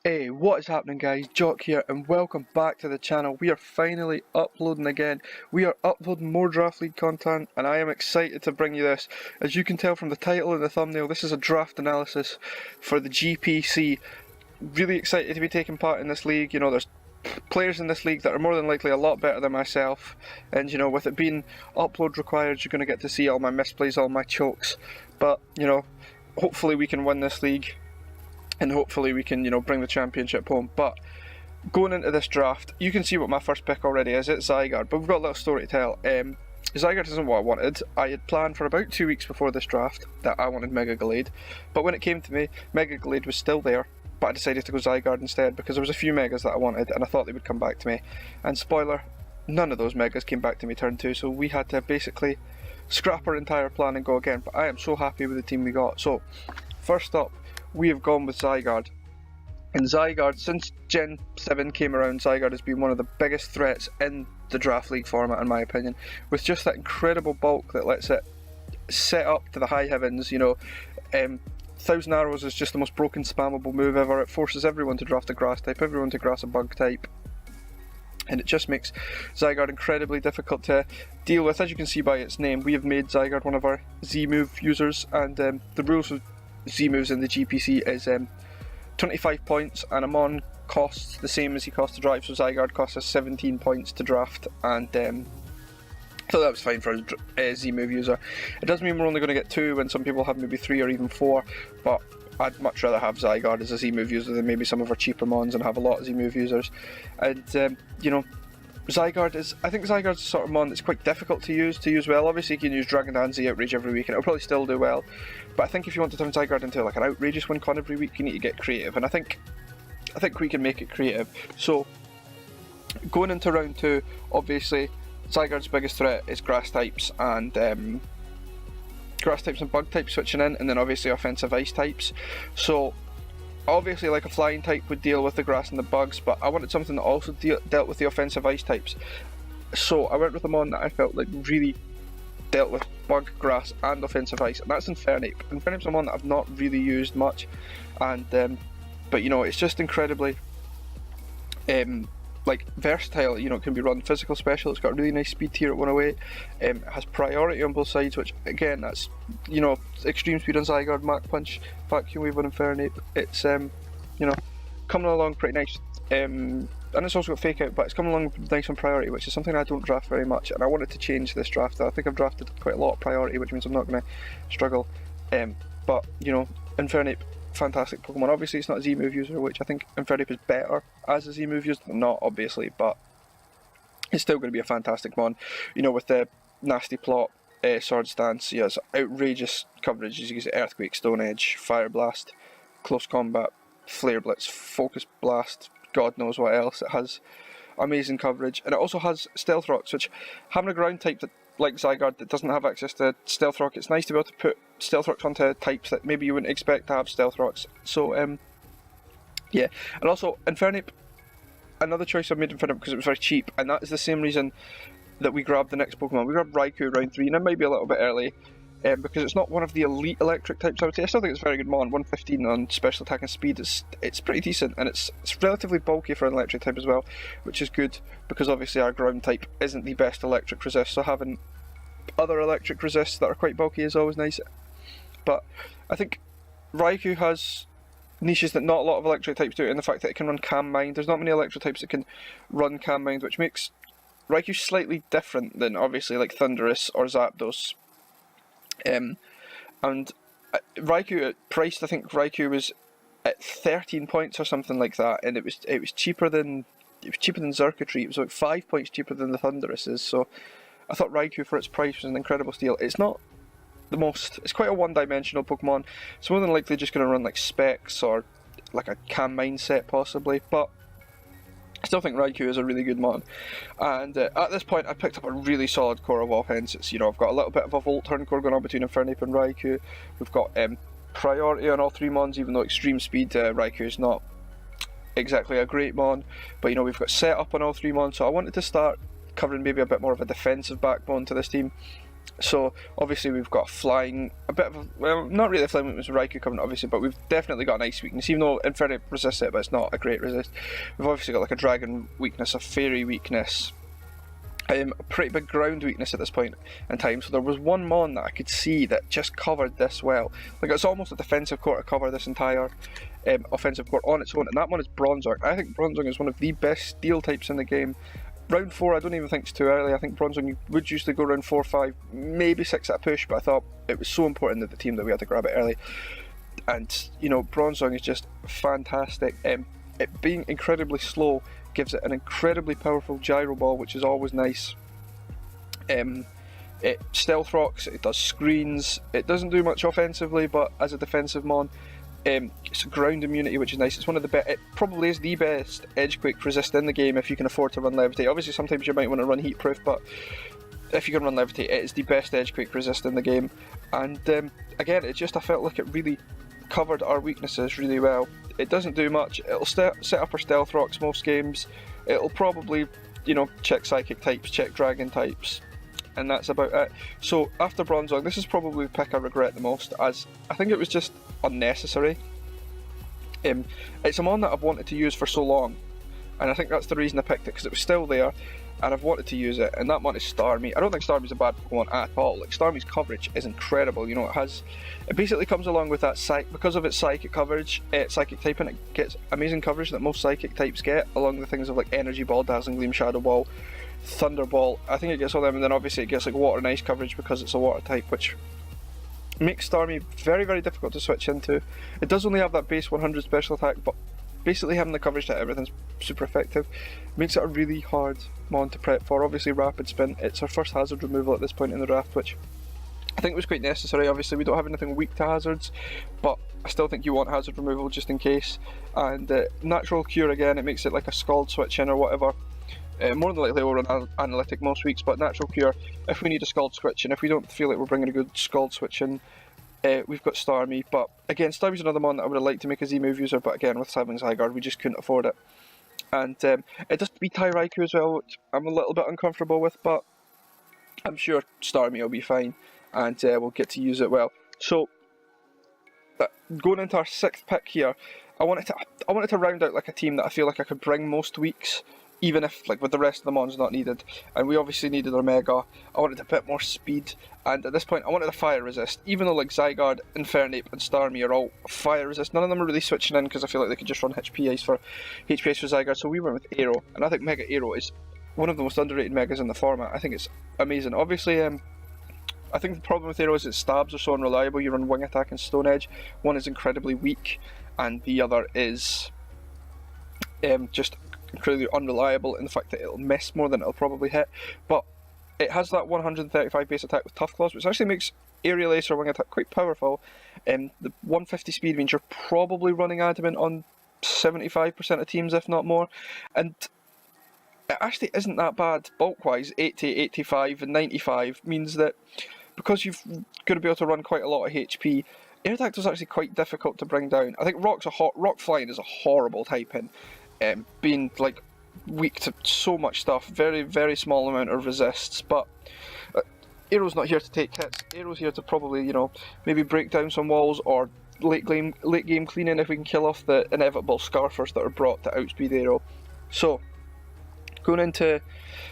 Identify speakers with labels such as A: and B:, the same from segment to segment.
A: Hey, what is happening guys? Joqq here and welcome back to the channel. We are finally uploading again. We are uploading more Draft League content and I am excited to bring you this. As you can tell from the title and the thumbnail, this is a draft analysis for the GPC. Really excited to be taking part in this league. You know, there's players in this league that are more than likely a lot better than myself, and you know, with it being upload required, you're going to get to see all my misplays, all my chokes. But you know, hopefully we can win this league. And hopefully we can, you know, bring the championship home. But going into this draft, you can see what my first pick already is. It's Zygarde, but we've got a little story to tell. Zygarde isn't what I wanted. I had planned for about 2 weeks before this draft that I wanted Mega Gallade. But when it came to me, Mega Gallade was still there. But I decided to go Zygarde instead because there was a few Megas that I wanted and I thought they would come back to me. And spoiler, none of those Megas came back to me turn 2. So we had to basically scrap our entire plan and go again. But I am so happy with the team we got. So, first up, we have gone with Zygarde. And Zygarde, since Gen 7 came around, Zygarde has been one of the biggest threats in the Draft League format in my opinion, with just that incredible bulk that lets it set up to the high heavens. You know, 1000 Arrows is just the most broken spammable move ever. It forces everyone to draft a grass type, everyone to grass a bug type, and it just makes Zygarde incredibly difficult to deal with. As you can see by its name, we have made Zygarde one of our Z-move users, and the rules of Z-moves in the GPC is 25 points, and Amon costs the same as he costs to drive, so Zygarde costs us 17 points to draft, and so that was fine for a Z-move user. It does mean we're only going to get 2 when some people have maybe 3 or even 4, but I'd much rather have Zygarde as a Z-move user than maybe some of our cheaper mons and have a lot of Z-move users. And you know, Zygarde is, I think Zygarde's the sort of mon that's quite difficult to use well. Obviously you can use Dragon Dance Outrage every week and it'll probably still do well, but I think if you want to turn Zygarde into like an outrageous win con every week, you need to get creative, and I think we can make it creative. So going into round 2, obviously Zygarde's biggest threat is grass types and bug types switching in, and then obviously offensive ice types. So obviously, like a flying type would deal with the grass and the bugs, but I wanted something that also dealt with the offensive ice types. So I went with a mon that I felt like really dealt with bug, grass and offensive ice, and that's Infernape. Infernape's a mon that I've not really used much, and but you know, it's just incredibly like versatile. You know, it can be run physical special, it's got a really nice speed tier at 108, it has priority on both sides, which again, that's, you know, extreme speed on Zygarde, Mach Punch, Vacuum Wave on Infernape. It's you know, coming along pretty nice, and it's also got Fake Out, but it's coming along nice on priority, which is something I don't draft very much, and I wanted to change this draft. I think I've drafted quite a lot of priority, which means I'm not going to struggle, but you know, Infernape, fantastic Pokemon. Obviously it's not a Z-move user, which I think Infernape is better as a Z-move user than not, obviously, but it's still going to be a fantastic mon. You know, with the nasty plot, Sword Stance, he has outrageous coverage. As you can see, Earthquake, Stone Edge, Fire Blast, Close Combat, Flare Blitz, Focus Blast, God knows what else. It has amazing coverage, and it also has Stealth Rocks, which, having a ground type that, like Zygarde, that doesn't have access to Stealth Rock, it's nice to be able to put Stealth Rocks onto types that maybe you wouldn't expect to have Stealth Rocks. So yeah, and also Infernape, another choice I made Infernape because it was very cheap, and that is the same reason that we grabbed the next Pokemon. We grabbed Raikou round 3, and it might be a little bit early, because it's not one of the elite electric types, I would say. I still think it's a very good mon. 115 on special attack and speed, it's pretty decent, and it's relatively bulky for an electric type as well, which is good, because obviously our ground type isn't the best electric resist, so having other electric resists that are quite bulky is always nice. But I think Raikou has niches that not a lot of electric types do, in the fact that it can run Calm Mind. There's not many electric types that can run Calm Mind, which makes Raikou slightly different than obviously like Thundurus or Zapdos. And Raikou priced, I think Raikou was at 13 points or something like that, and it was cheaper than Xurkitree. It was like 5 points cheaper than the Thundurus is. So I thought Raikou for its price was an incredible steal. It's not the most, it's quite a one-dimensional Pokemon. It's more than likely just going to run like Specs or like a Calm Mind set possibly, but I still think Raikou is a really good mon. And at this point I picked up a really solid core of offense. It's, you know, I've got a little bit of a Volt Turn core going on between Infernape and Raikou. We've got priority on all 3 mons, even though extreme speed Raikou is not exactly a great mon, but you know, we've got set up on all 3 mons, so I wanted to start covering maybe a bit more of a defensive backbone to this team. So obviously we've got flying, a bit of a, well, not really a flying weakness with Raikou coming obviously, but we've definitely got an ice weakness, even though Infernape resists it, but it's not a great resist. We've obviously got like a dragon weakness, a fairy weakness, a pretty big ground weakness at this point in time. So there was one mon that I could see that just covered this well. Like it's almost a defensive core to cover this entire offensive core on its own, and that one is Bronzong. I think Bronzong is one of the best steel types in the game. Round 4 I don't even think it's too early. I think Bronzong would usually go round 4 or 5, maybe 6 at a push, but I thought it was so important that the team that we had to grab it early. And you know, Bronzong is just fantastic. It being incredibly slow gives it an incredibly powerful gyro ball, which is always nice. It stealth rocks, it does screens, it doesn't do much offensively, but as a defensive mon, it's ground immunity, which is nice. It's one of the best, it probably is the best Edgequake resist in the game if you can afford to run Levitate. Obviously sometimes you might want to run Heat Proof, but if you can run Levitate, it is the best Edgequake resist in the game. And again, I felt like it really covered our weaknesses really well. It doesn't do much. It'll set up our stealth rocks most games. It'll probably, you know, check psychic types, check dragon types, and that's about it. So after Bronzong, this is probably the pick I regret the most, as I think it was just unnecessary. It's a mon that I've wanted to use for so long, and I think that's the reason I picked it, because it was still there and I've wanted to use it, and that mon is Starmie. I don't think Starmie's a bad Pokemon at all. Like, Starmie's coverage is incredible. You know, it basically comes along with that because of its psychic coverage, psychic typing, it gets amazing coverage that most psychic types get, along the things of like Energy Ball, Dazzling Gleam, Shadow Ball, Thunder Ball. I think it gets all them, and then obviously it gets like Water and Ice coverage because it's a water type, which makes Starmie very, very difficult to switch into. It does only have that base 100 special attack, but basically having the coverage that everything's super effective makes it a really hard mon to prep for. Obviously Rapid Spin, it's our first hazard removal at this point in the draft, which I think was quite necessary. Obviously we don't have anything weak to hazards, but I still think you want hazard removal just in case. And Natural Cure, again, it makes it like a Scald switch in or whatever. More than likely we'll run Analytic most weeks, but Natural Cure, if we need a Scald switch, and if we don't feel like we're bringing a good Scald switch in, we've got Starmie. But again, Starmie's another one that I would have liked to make a Z-move user, but again, with Cycling Zygarde, we just couldn't afford it. And it does beat Raikou as well, which I'm a little bit uncomfortable with, but I'm sure Starmie will be fine, and we'll get to use it well. So, going into our 6th pick here, I wanted to round out like a team that I feel like I could bring most weeks, even if, like, with the rest of the mons not needed. And we obviously needed our Mega. I wanted a bit more speed, and at this point I wanted a Fire Resist. Even though like Zygarde, Infernape and Starmie are all Fire Resist, none of them are really switching in because I feel like they could just run HP Ice for Zygarde, so we went with Aero. And I think Mega Aero is one of the most underrated Megas in the format. I think it's amazing. Obviously, I think the problem with Aero is its stabs are so unreliable. You run Wing Attack and Stone Edge. One is incredibly weak, and the other is just incredibly unreliable in the fact that it'll miss more than it'll probably hit. But it has that 135 base attack with Tough Claws, which actually makes Aerial Ace or Wing Attack quite powerful. The 150 speed means you're probably running Adamant on 75% of teams, if not more. And it actually isn't that bad bulk-wise. 80, 85 and 95 means that because you've got to be able to run quite a lot of HP, Aerodactyl is actually quite difficult to bring down. I think Rock Flying is a horrible typing, being like weak to so much stuff, very, very small amount of resists, but Aero's not here to take hits. Aero's here to probably, you know, maybe break down some walls or late game cleaning if we can kill off the inevitable Scarfers that are brought to outspeed Aero. So, going into,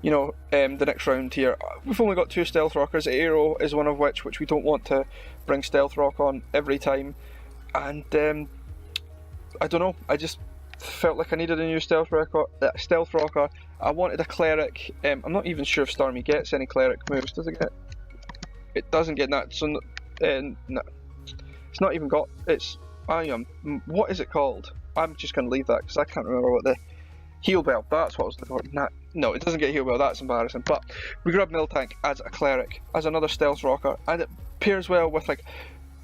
A: you know, the next round here, we've only got 2 Stealth Rockers. Aero is one of which we don't want to bring Stealth Rock on every time, and I don't know, I just felt like I needed a new Stealth Rocker. I wanted a Cleric. I'm not even sure if Starmie gets any Cleric moves. Does it get? It doesn't get that. So no, it's not even got. It's what is it called? I'm just going to leave that because I can't remember what the Heal Bell. That's what I was looking for. No, it doesn't get Heal Bell. That's embarrassing. But we grab Miltank as a Cleric, as another Stealth Rocker, and it pairs well with like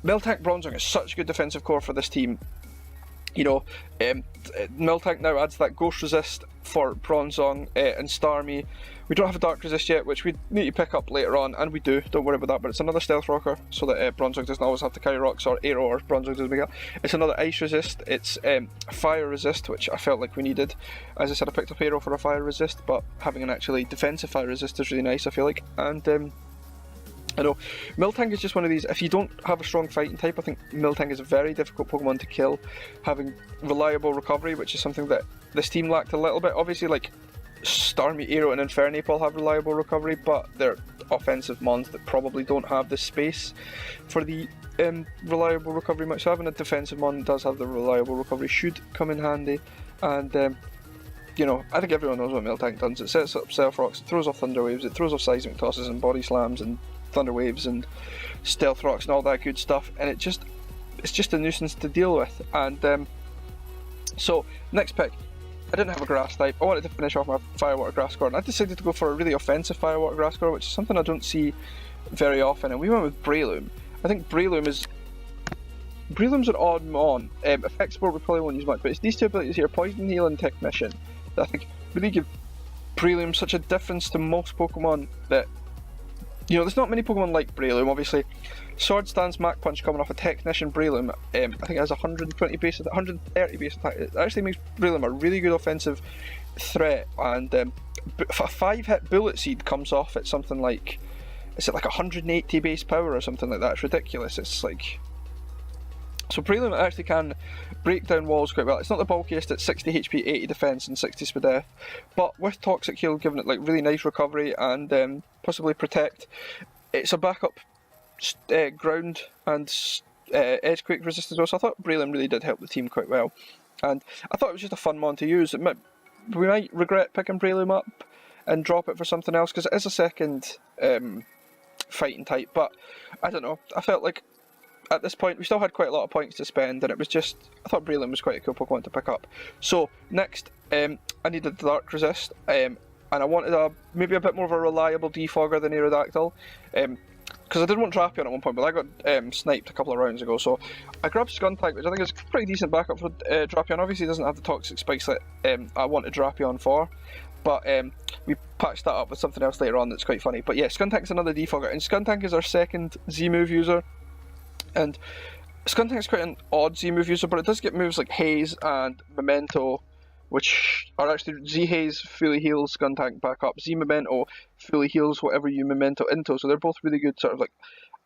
A: Miltank. Bronzong is such a good defensive core for this team. You know, Miltank now adds that Ghost Resist for Bronzong and Starmie. We don't have a Dark Resist yet, which we need to pick up later on, and we do, don't worry about that, but it's another Stealth Rocker, so that Bronzong doesn't always have to carry rocks, or Aero or Bronzong doesn't make up. It's another Ice Resist, it's Fire Resist, which I felt like we needed. As I said, I picked up Aero for a Fire Resist, but having an actually defensive Fire Resist is really nice, I feel like. And I know, Miltank is just one of these, if you don't have a strong fighting type, I think Miltank is a very difficult Pokemon to kill, having reliable recovery, which is something that this team lacked a little bit. Obviously, like, Starmie, Aero and Infernape all have reliable recovery, but they're offensive mons that probably don't have the space for the reliable recovery much. So having a defensive mon that does have the reliable recovery should come in handy, and you know, I think everyone knows what Miltank does. It sets up Stealth Rocks, it throws off Thunder Waves, it throws off Seismic Tosses and Body Slams and Thunder Waves and Stealth Rocks and all that good stuff, and it's just a nuisance to deal with. And so next pick, I didn't have a grass type. I wanted to finish off my Firewater Grass Core, and I decided to go for a really offensive Firewater Grass Core, which is something I don't see very often, and we went with Breloom. I think Breloom's an odd mon. Effect Spore we probably won't use much, but it's these two abilities here, Poison, Heal and Technician, that I think really give Breloom such a difference to most Pokemon that, you know, there's not many Pokemon like Breloom. Obviously, Sword Stance, Mach Punch coming off a Technician Breloom, I think it has 120 base, 130 base attack. It actually makes Breloom a really good offensive threat, and a 5-hit Bullet Seed comes off at something like, is it like 180 base power or something like that? It's ridiculous. It's like, so Breloom actually can break down walls quite well. It's not the bulkiest at 60 HP, 80 defense and 60 SPDF, but with Toxic Heal giving it like really nice recovery and possibly protect, it's a backup ground and Edgequake resistance as well. So I thought Breloom really did help the team quite well, and I thought it was just a fun mon to use. We might regret picking Breloom up and drop it for something else because it is a second fighting type, but I don't know, I felt like at this point we still had quite a lot of points to spend, and it was just, I thought Breloom was quite a cool Pokemon to pick up. So next, I needed Dark Resist, and I wanted maybe a bit more of a reliable defogger than Aerodactyl, because I did want Drapion at one point, but I got sniped a couple of rounds ago, so I grabbed Skuntank, which I think is a pretty decent backup for Drapion. Obviously it doesn't have the Toxic Spikes that I wanted Drapion for, but we patched that up with something else later on that's quite funny. But yeah, Skuntank's another defogger, and Skuntank is our second Z-move user, and Skuntank's quite an odd Z-move user, but it does get moves like Haze and Memento, which are actually Z-Haze fully heals Skuntank back up, Z-Memento fully heals whatever you Memento into, so they're both really good sort of like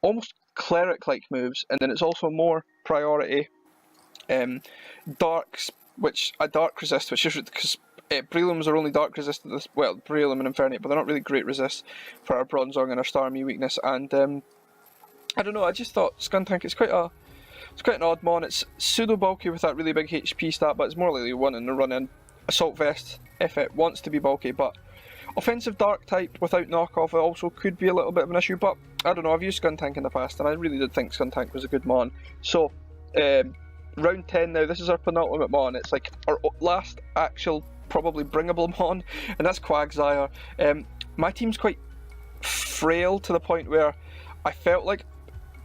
A: almost cleric-like moves. And then it's also more priority Dark Resist, which is because Breloom's are only Dark Resist, well, Breloom and Infernape, but they're not really great resist for our Bronzong and our Starmie weakness, and I don't know, I just thought Skuntank is quite an odd mon. It's pseudo bulky with that really big HP stat, but it's more likely one in the run-in. Assault Vest if it wants to be bulky, but offensive Dark type without knockoff also could be a little bit of an issue. But I don't know, I've used Skuntank in the past, and I really did think Skuntank was a good mon. So round 10 now. This is our penultimate mon. It's like our last actual probably bringable mon, and that's Quagsire. My team's quite frail to the point where I felt like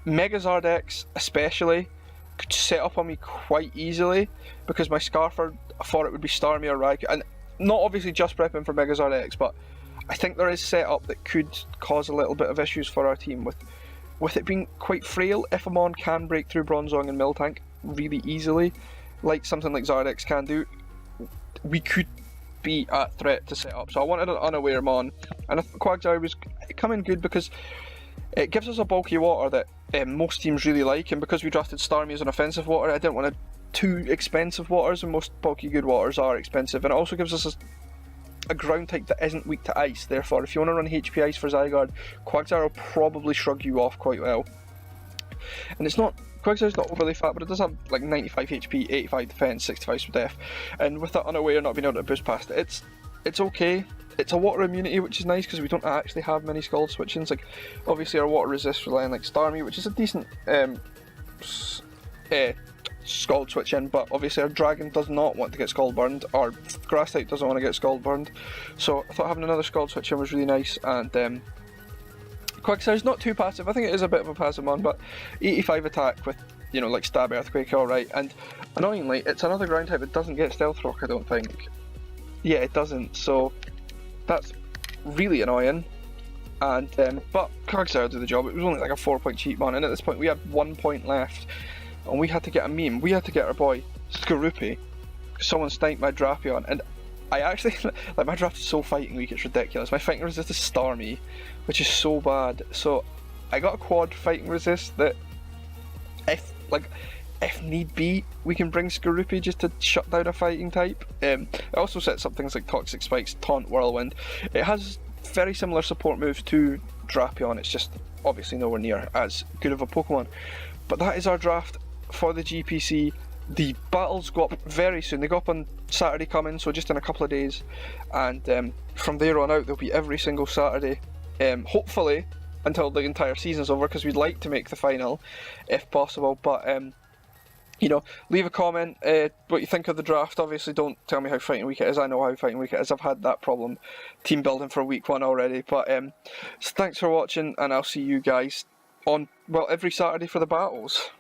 A: Megazard X especially could set up on me quite easily, because my Scarfer, I thought it would be Starmie or Raikou, and not obviously just prepping for Megazard X, but I think there is setup that could cause a little bit of issues for our team with it being quite frail. If a mon can break through Bronzong and Miltank really easily, like something like Zardex can do, we could be at threat to set up. So I wanted an unaware mon, and I thought Quagsire was coming good because it gives us a bulky water that most teams really like, and because we drafted Starmie as an offensive water, I didn't want too expensive waters, and most bulky good waters are expensive, and it also gives us a ground type that isn't weak to ice. Therefore, if you want to run HP Ice for Zygarde, Quagsire will probably shrug you off quite well. And Quagsire's not overly fat, but it does have like 95 HP, 85 defense, 65 SPDF, and with that unaware not being able to boost past it, it's okay. It's a water immunity, which is nice because we don't actually have many Scald switchings. Like, obviously our water resist relying like Starmie, which is a decent Scald switch in, but obviously our Dragon does not want to get Scald burned, our Grass type doesn't want to get Scald burned, so I thought having another Scald switch in was really nice. And Quagsire's not too passive. I think it is a bit of a passive one, but 85 attack with, you know, like Stab, Earthquake, alright, and annoyingly it's another ground type that doesn't get Stealth Rock, I don't think. Yeah, it doesn't, so that's really annoying. And but Quagsire did the job. It was only like a 4-point cheat mon, and at this point we had 1 point left, and we had to get a meme. We had to get our boy Skorupi, because someone sniped my Drapion, and I actually, like, my draft is so fighting weak, it's ridiculous. My fighting resist is Starmie, which is so bad. So I got a quad fighting resist that if need be, we can bring Skorupi just to shut down a fighting type. It also sets up things like Toxic Spikes, Taunt, Whirlwind. It has very similar support moves to Drapion, it's just obviously nowhere near as good of a Pokemon. But that is our draft for the GPC. The battles go up very soon. They go up on Saturday coming, so just in a couple of days. And from there on out, they'll be every single Saturday. Hopefully until the entire season's over, because we'd like to make the final if possible. But you know, leave a comment what you think of the draft. Obviously don't tell me how Fighting Week it is, I know how Fighting Week it is, I've had that problem team building for week 1 already. But so thanks for watching, and I'll see you guys on, well, every Saturday for the battles.